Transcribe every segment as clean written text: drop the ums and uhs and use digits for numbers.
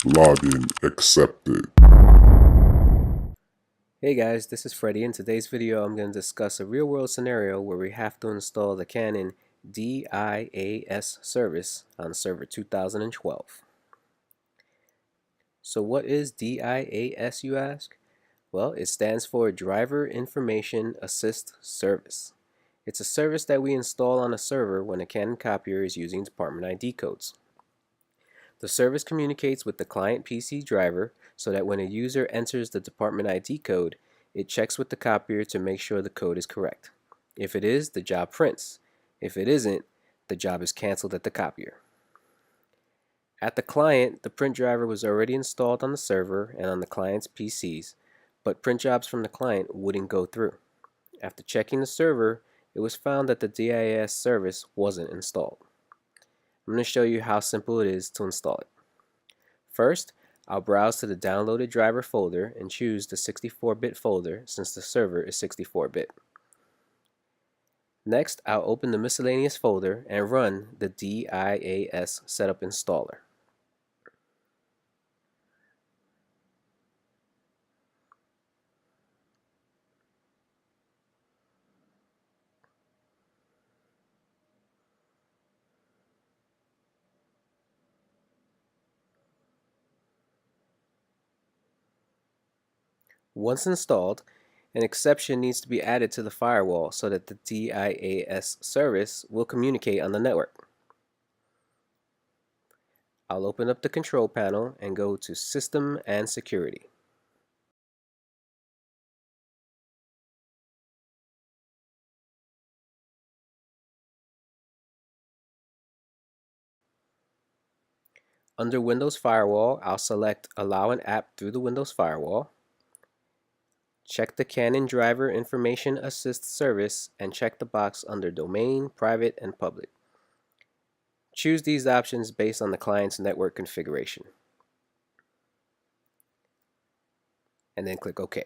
Login accepted. Hey guys, this is Freddy. In today's video I'm going to discuss a real-world scenario where we have to install the Canon DIAS service on server 2012. So what is DIAS, you ask? Well, it stands for Driver Information Assist Service. It's a service that we install on a server when a Canon copier is using department ID codes. The service communicates with the client PC driver so that when a user enters the department ID code, it checks with the copier to make sure the code is correct. If it is, the job prints. If it isn't, the job is canceled at the copier. At the client, the print driver was already installed on the server and on the client's PCs, but print jobs from the client wouldn't go through. After checking the server, it was found that the DIAS service wasn't installed. I'm going to show you how simple it is to install it. First, I'll browse to the downloaded driver folder and choose the 64-bit folder since the server is 64-bit. Next, I'll open the miscellaneous folder and run the DIAS setup installer. Once installed, an exception needs to be added to the firewall so that the DIAS service will communicate on the network. I'll open up the control panel and go to System and Security. Under Windows Firewall, I'll select Allow an app through the Windows Firewall. Check the Canon Driver Information Assist service and check the box under Domain, Private, and Public. Choose these options based on the client's network configuration. And then click OK.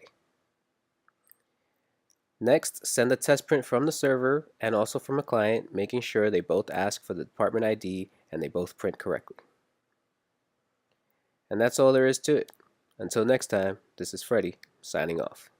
Next, send a test print from the server and also from a client, making sure they both ask for the department ID and they both print correctly. And that's all there is to it. Until next time, this is Freddy, signing off.